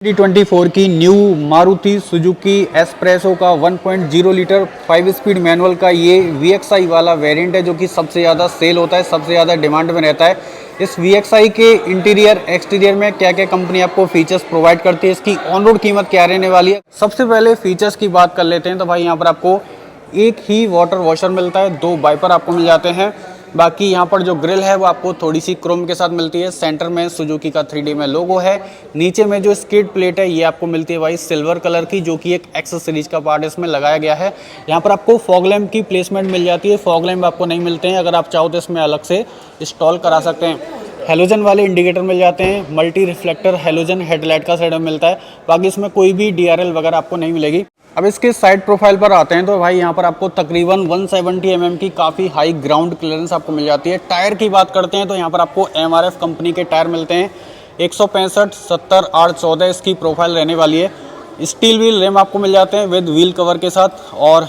2024 की new Maruti Suzuki espresso का 1.0 litre 5 speed manual का ये VXI वाला वेरिएंट है, जो कि सबसे ज़्यादा सेल होता है, सबसे ज़्यादा डिमांड में रहता है। इस VXI के इंटीरियर एक्सटीरियर में क्या क्या कंपनी आपको फीचर्स प्रोवाइड करती है, इसकी ऑन रोड कीमत क्या रहने वाली है। सबसे पहले फीचर्स की बात कर लेते हैं। तो भाई यहाँ पर आपको एक ही वाटर वॉशर मिलता है, 2 वाइपर आपको मिल जाते हैं। बाकी यहाँ पर जो ग्रिल है वो आपको थोड़ी सी क्रोम के साथ मिलती है। सेंटर में सुजुकी का 3D में लोगो है। नीचे में जो स्किड प्लेट है ये आपको मिलती है भाई सिल्वर कलर की, जो कि एक एक्सेसरीज का पार्ट इसमें लगाया गया है। यहाँ पर आपको फॉग लैम्प की प्लेसमेंट मिल जाती है। फॉग लैम्प आपको नहीं मिलते हैं, अगर आप चाहो तो इसमें अलग से इंस्टॉल करा सकते हैं। हेलोजन वाले इंडिकेटर मिल जाते हैं। मल्टी रिफ्लेक्टर हेलोजन हेडलाइट का सेटअप मिलता है। बाकी इसमें कोई भी DRL वगैरह आपको नहीं मिलेगी। अब इसके साइड प्रोफाइल पर आते हैं तो भाई यहाँ पर आपको तकरीबन 170 mm की काफ़ी हाई ग्राउंड क्लियरेंस आपको मिल जाती है। टायर की बात करते हैं तो यहाँ पर आपको MRF कंपनी के टायर मिलते हैं। 165 70 R14 इसकी प्रोफाइल रहने वाली है। स्टील व्हील रिम आपको मिल जाते हैं विद व्हील कवर के साथ। और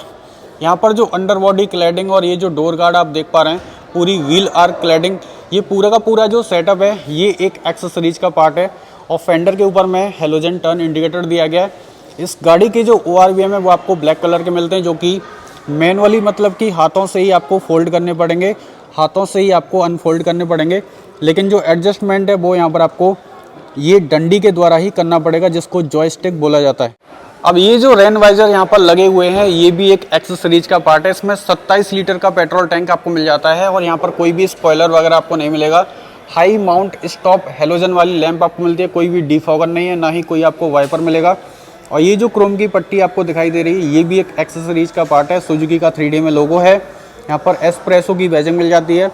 यहाँ पर जो अंडर बॉडी क्लैडिंग और ये जो डोर गार्ड आप देख पा रहे हैं, पूरी व्हील आर्क क्लैडिंग, ये पूरा का पूरा जो सेटअप है ये एक एक्सेसरीज का पार्ट है। और फेंडर के ऊपर में हेलोजन टर्न इंडिकेटर दिया गया है। इस गाड़ी के जो ORVM है वो आपको ब्लैक कलर के मिलते हैं, जो कि मैनुअली मतलब कि हाथों से ही आपको फोल्ड करने पड़ेंगे, हाथों से ही आपको अनफोल्ड करने पड़ेंगे। लेकिन जो एडजस्टमेंट है वो यहाँ पर आपको ये डंडी के द्वारा ही करना पड़ेगा, जिसको जॉयस्टिक बोला जाता है। अब ये जो रेन वाइजर यहाँ पर लगे हुए हैं ये भी एक एक्सेसरीज का पार्ट है। इसमें 27 लीटर का पेट्रोल टैंक आपको मिल जाता है। और यहाँ पर कोई भी स्पॉइलर वगैरह आपको नहीं मिलेगा। हाई माउंट स्टॉप हेलोजन वाली लैंप आपको मिलती है। कोई भी डिफॉगर नहीं है, ना ही कोई आपको वाइपर मिलेगा। और ये जो क्रोम की पट्टी आपको दिखाई दे रही है ये भी एक एक्सेसरीज का पार्ट है। सुजुकी का 3D में लोगो है। यहाँ पर एस्प्रेसो की बैजिंग मिल जाती है।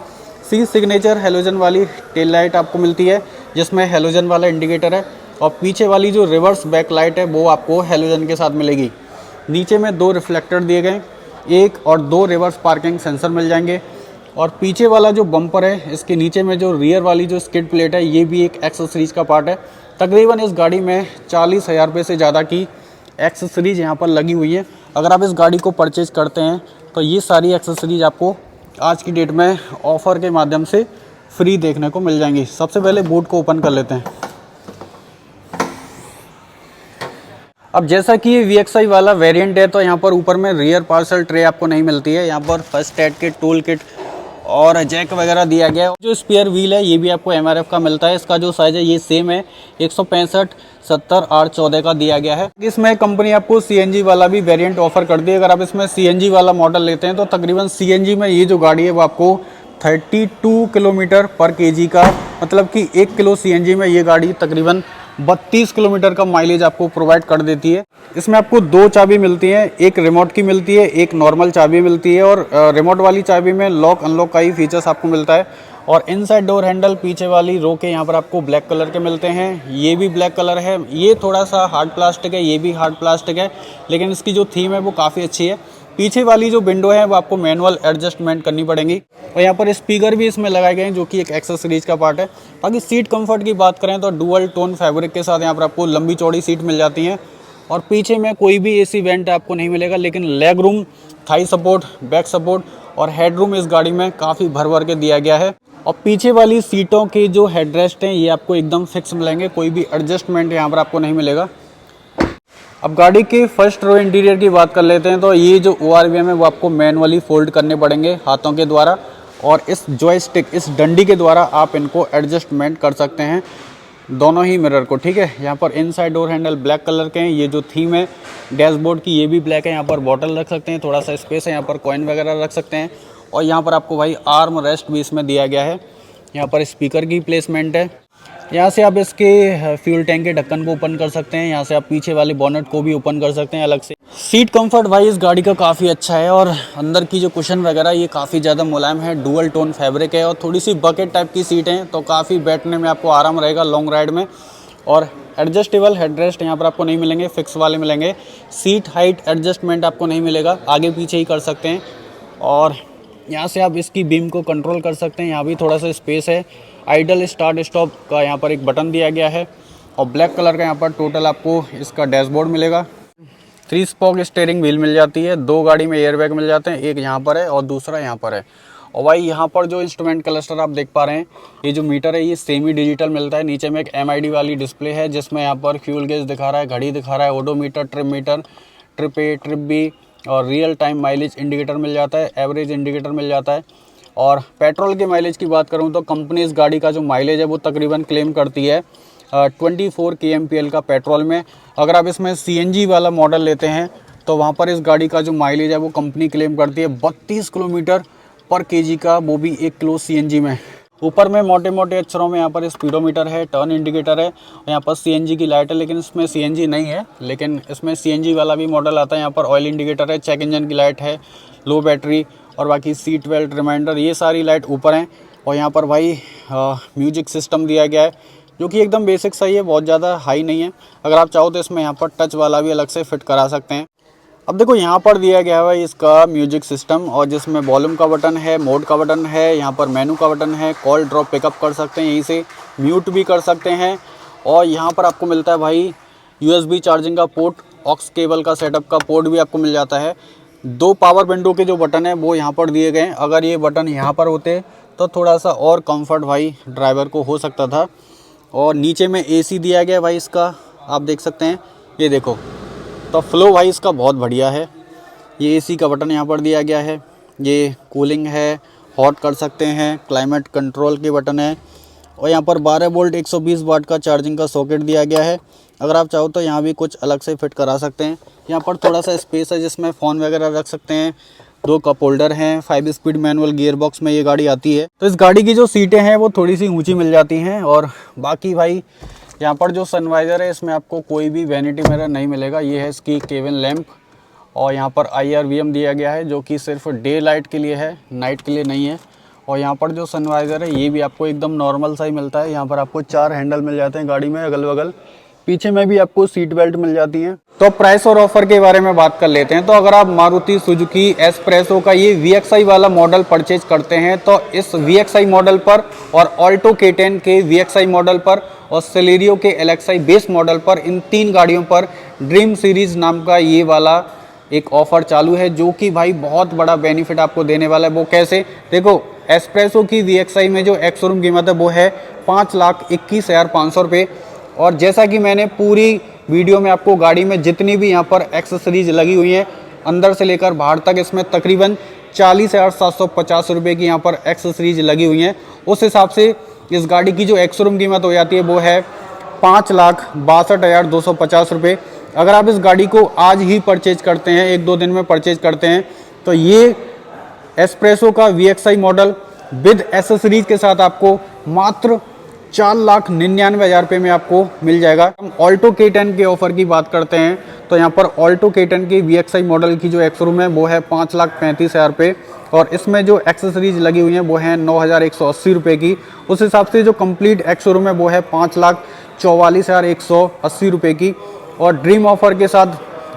सी सिग्नेचर हेलोजन वाली टेल लाइट आपको मिलती है, जिसमें हेलोजन वाला इंडिकेटर है। और पीछे वाली जो रिवर्स बैक लाइट है वो आपको हेलोजन के साथ मिलेगी। नीचे में 2 रिफ्लेक्टर दिए गए, 1 और 2 रिवर्स पार्किंग सेंसर मिल जाएंगे। और पीछे वाला जो बम्पर है इसके नीचे में जो रियर वाली जो स्किड प्लेट है ये भी एक एक्सेसरीज का पार्ट है। तकरीबन इस गाड़ी में 40,000 रुपये से ज़्यादा की एक्सेसरीज यहाँ पर लगी हुई है। अगर आप इस गाड़ी को परचेज़ करते हैं तो ये सारी एक्सेसरीज आपको आज की डेट में ऑफ़र के माध्यम से फ्री देखने को मिल जाएंगी। सबसे पहले बूट को ओपन कर लेते हैं। अब जैसा कि ये VXI वाला वेरिएंट है तो यहाँ पर ऊपर में रियर पार्सल ट्रे आपको नहीं मिलती है। यहाँ पर first aid kit, tool kit और जैक वगैरह दिया गया है। जो स्पेयर व्हील है ये भी आपको MRF का मिलता है। इसका जो साइज़ है ये सेम है, 165 70 R14 का दिया गया है। इसमें कंपनी आपको CNG वाला भी वेरिएंट ऑफर कर दी है। अगर आप इसमें CNG वाला मॉडल लेते हैं तो तकरीबन CNG में ये जो गाड़ी है वो आपको 32 किलोमीटर पर kg का, मतलब कि 1 किलो CNG में ये गाड़ी तकरीबन 32 किलोमीटर का माइलेज आपको प्रोवाइड कर देती है। इसमें आपको 2 चाबी मिलती हैं, एक रिमोट की मिलती है, एक नॉर्मल चाबी मिलती है। और रिमोट वाली चाबी में लॉक अनलॉक का ही फीचर्स आपको मिलता है। और इनसाइड डोर हैंडल पीछे वाली रो के यहाँ पर आपको ब्लैक कलर के मिलते हैं। ये भी ब्लैक कलर है। ये थोड़ा सा हार्ड प्लास्टिक है, ये भी हार्ड प्लास्टिक है, लेकिन इसकी जो थीम है वो काफ़ी अच्छी है। पीछे वाली जो विंडो है वो आपको मैनुअल एडजस्टमेंट करनी पड़ेगी। और यहाँ पर स्पीकर भी इसमें लगाए गए हैं, जो कि एक एक्सेसरीज का पार्ट है। बाकी सीट कंफर्ट की बात करें तो डुअल टोन फैब्रिक के साथ यहाँ पर आपको लंबी चौड़ी सीट मिल जाती हैं। और पीछे में कोई भी AC वेंट आपको नहीं मिलेगा, लेकिन leg room, Thai support, back support और हेड रूम इस गाड़ी में काफ़ी भर भर के दिया गया है। और पीछे वाली सीटों के जो हेडरेस्ट हैं ये आपको एकदम फिक्स मिलेंगे, कोई भी एडजस्टमेंट यहाँ पर आपको नहीं मिलेगा। अब गाड़ी के फर्स्ट रो इंटीरियर की बात कर लेते हैं तो ये जो ORVM है वो आपको मैनुअली फोल्ड करने पड़ेंगे हाथों के द्वारा। और इस जॉयस्टिक, इस डंडी के द्वारा आप इनको एडजस्टमेंट कर सकते हैं, दोनों ही मिरर को, ठीक है। यहाँ पर inside door handle black colour के हैं। ये जो थीम है डैशबोर्ड की ये भी ब्लैक है। यहाँ पर बॉटल रख सकते हैं, थोड़ा सा स्पेस है, यहाँ पर कॉइन वगैरह रख सकते हैं। और यहाँ पर आपको भाई आर्म रेस्ट भी इसमें दिया गया है। यहाँ पर स्पीकर की प्लेसमेंट है। यहाँ से आप इसके फ्यूल टैंक के ढक्कन को ओपन कर सकते हैं। यहाँ से आप पीछे वाले बोनेट को भी ओपन कर सकते हैं अलग से। सीट कंफर्ट भाई इस गाड़ी का काफ़ी अच्छा है। और अंदर की जो कुशन वगैरह ये काफ़ी ज़्यादा मुलायम है, डुअल टोन फैब्रिक है। और थोड़ी सी बकेट टाइप की सीट हैं, तो काफ़ी बैठने में आपको आराम रहेगा लॉन्ग राइड में। और एडजस्टेबल हेडरेस्ट यहाँ पर आपको नहीं मिलेंगे, फिक्स वाले मिलेंगे। सीट हाइट एडजस्टमेंट आपको नहीं मिलेगा, आगे पीछे ही कर सकते हैं। और यहाँ से आप इसकी बीम को कंट्रोल कर सकते हैं। यहाँ भी थोड़ा सा स्पेस है। आइडल स्टार्ट स्टॉप का यहाँ पर एक बटन दिया गया है। और ब्लैक कलर का यहाँ पर टोटल आपको इसका डैशबोर्ड मिलेगा। 3 स्पोक स्टीयरिंग व्हील मिल जाती है। 2 गाड़ी में एयरबैग मिल जाते हैं, एक यहाँ पर है और दूसरा यहाँ पर है। और भाई यहाँ पर जो इंस्ट्रूमेंट क्लस्टर आप देख पा रहे हैं, ये जो मीटर है ये सेमी डिजिटल मिलता है। नीचे में एक MID वाली डिस्प्ले है जिसमें यहाँ पर फ्यूल गेज दिखा रहा है, घड़ी दिखा रहा है, odometer, trip meter, trip A, trip B और रियल टाइम माइलेज इंडिकेटर मिल जाता है, एवरेज इंडिकेटर मिल जाता है। और पेट्रोल के माइलेज की बात करूँ तो कंपनी इस गाड़ी का जो माइलेज है वो तकरीबन क्लेम करती है 24 kmpl का पेट्रोल में। अगर आप इसमें CNG वाला मॉडल लेते हैं तो वहाँ पर इस गाड़ी का जो माइलेज है वो कंपनी क्लेम करती है 32 किलोमीटर पर kg का, वो भी 1 किलो CNG में। ऊपर में मोटे मोटे अक्षरों में यहाँ पर स्पीडोमीटर है, टर्न इंडिकेटर है, यहाँ पर CNG की लाइट है, लेकिन इसमें CNG नहीं है, लेकिन इसमें CNG वाला भी मॉडल आता है। यहाँ पर ऑयल इंडिकेटर है, चेक इंजन की लाइट है, लो बैटरी और बाकी सीट बेल्ट रिमाइंडर, ये सारी लाइट ऊपर हैं। और यहाँ पर भाई म्यूजिक सिस्टम दिया गया है जो कि एकदम बेसिक सही है, बहुत ज़्यादा हाई नहीं है। अगर आप चाहो तो इसमें यहाँ पर टच वाला भी अलग से फिट करा सकते हैं। अब देखो यहाँ पर दिया गया है इसका म्यूजिक सिस्टम, और जिसमें वॉल्यूम का बटन है, मोड का बटन है, यहाँ पर मेनू का बटन है, कॉल ड्रॉप पिकअप कर सकते हैं, यहीं से म्यूट भी कर सकते हैं। और यहाँ पर आपको मिलता है भाई USB चार्जिंग का पोर्ट, ऑक्स केबल का सेटअप का पोर्ट भी आपको मिल जाता है। 2 पावर विंडो के जो बटन है वो यहाँ पर दिए गए हैं। अगर ये बटन यहाँ पर होते तो थोड़ा सा और कंफर्ट भाई ड्राइवर को हो सकता था। और नीचे में AC दिया गया भाई इसका, आप देख सकते हैं, ये देखो तो फ्लो भाई इसका बहुत बढ़िया है। ये AC का बटन यहाँ पर दिया गया है, ये कूलिंग है, हॉट कर सकते हैं, क्लाइमेट कंट्रोल के बटन है। और यहाँ पर 12 वोल्ट 120 वाट का चार्जिंग का सॉकेट दिया गया है। अगर आप चाहो तो यहाँ भी कुछ अलग से फिट करा सकते हैं। यहाँ पर थोड़ा सा स्पेस है जिसमें फ़ोन वगैरह रख सकते हैं। 2 कप होल्डर हैं, 5 स्पीड मैनुअल गियर बॉक्स में ये गाड़ी आती है। तो इस गाड़ी की जो सीटें हैं वो थोड़ी सी ऊंची मिल जाती हैं। और बाकी भाई यहाँ पर जो सनवाइज़र है इसमें आपको कोई भी वैनिटी मिरर नहीं मिलेगा। ये है इसकी केबिन लैंप, और यहाँ पर IRVM दिया गया है जो कि सिर्फ डे लाइट के लिए है, नाइट के लिए नहीं है। और यहाँ पर जो सनवाइज़र है ये भी आपको एकदम नॉर्मल सा ही मिलता है। यहाँ पर आपको 4 हैंडल मिल जाते हैं गाड़ी में अगल बगल, पीछे में भी आपको सीट बेल्ट मिल जाती है। तो प्राइस और ऑफर के बारे में बात कर लेते हैं। तो अगर आप मारुति सुजुकी एस्प्रेसो का ये VXI वाला मॉडल परचेज करते हैं तो इस VXI मॉडल पर और ऑल्टो K10 के VXI मॉडल पर और सेलेरियो के LXI बेस मॉडल पर, इन 3 गाड़ियों पर ड्रीम सीरीज़ नाम का ये वाला एक ऑफ़र चालू है जो कि भाई बहुत बड़ा बेनिफिट आपको देने वाला है। वो कैसे, देखो एस्प्रेसो की VXI में जो एक्स शोरूम कीमत है वो है 5,21,500 रुपये। और जैसा कि मैंने पूरी वीडियो में आपको गाड़ी में जितनी भी यहाँ पर एक्सेसरीज लगी हुई हैं अंदर से लेकर बाहर तक, इसमें तकरीबन 40,750 रुपये की यहाँ पर एक्सेसरीज लगी हुई हैं। उस हिसाब से इस गाड़ी की जो एक्स शोरूम कीमत हो जाती है वो है 5,62,250 रुपये। अगर आप इस गाड़ी को आज ही परचेज करते हैं, 1-2 दिन में परचेज करते हैं, तो ये एस्प्रेसो का VXI मॉडल विद एसेसरीज के साथ आपको मात्र 4,99,000 रुपये में आपको मिल जाएगा। हम ऑल्टो K10 के ऑफर की बात करते हैं तो यहाँ पर ऑल्टो K10 की VXI मॉडल की जो एक्स शोरूम है वो है 5,35,000 रुपये, और इसमें जो एक्सेसरीज लगी हुई हैं वो है 9,180 रुपये की। उस हिसाब से जो कंप्लीट एक्स शोरूम है वो है 5,44,180 रुपये की। और ड्रीम ऑफर के साथ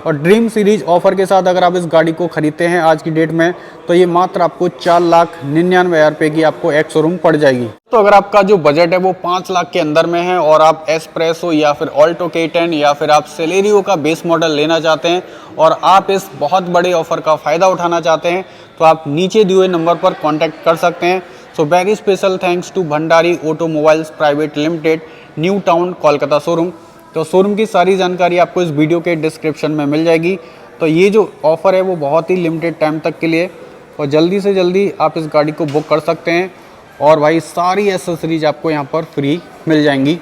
और ड्रीम सीरीज ऑफर के साथ अगर आप इस गाड़ी को खरीदते हैं आज की डेट में तो ये मात्र आपको 4,99,000 रुपये की आपको एक्स शोरूम पड़ जाएगी। तो अगर आपका जो बजट है वो 5 लाख के अंदर में है और आप एस्प्रेसो या फिर ऑल्टो K10 या फिर आप सेलेरियो का बेस मॉडल लेना चाहते हैं और आप इस बहुत बड़े ऑफर का फ़ायदा उठाना चाहते हैं तो आप नीचे दिए हुए नंबर पर कॉन्टैक्ट कर सकते हैं। So very special thanks to Bhandari Automobiles Private Limited, New Town, Kolkata showroom. तो शोरूम की सारी जानकारी आपको इस वीडियो के डिस्क्रिप्शन में मिल जाएगी। तो ये जो ऑफ़र है वो बहुत ही लिमिटेड टाइम तक के लिए, और जल्दी से जल्दी आप इस गाड़ी को बुक कर सकते हैं और भाई सारी एसेसरीज आपको यहाँ पर फ्री मिल जाएंगी।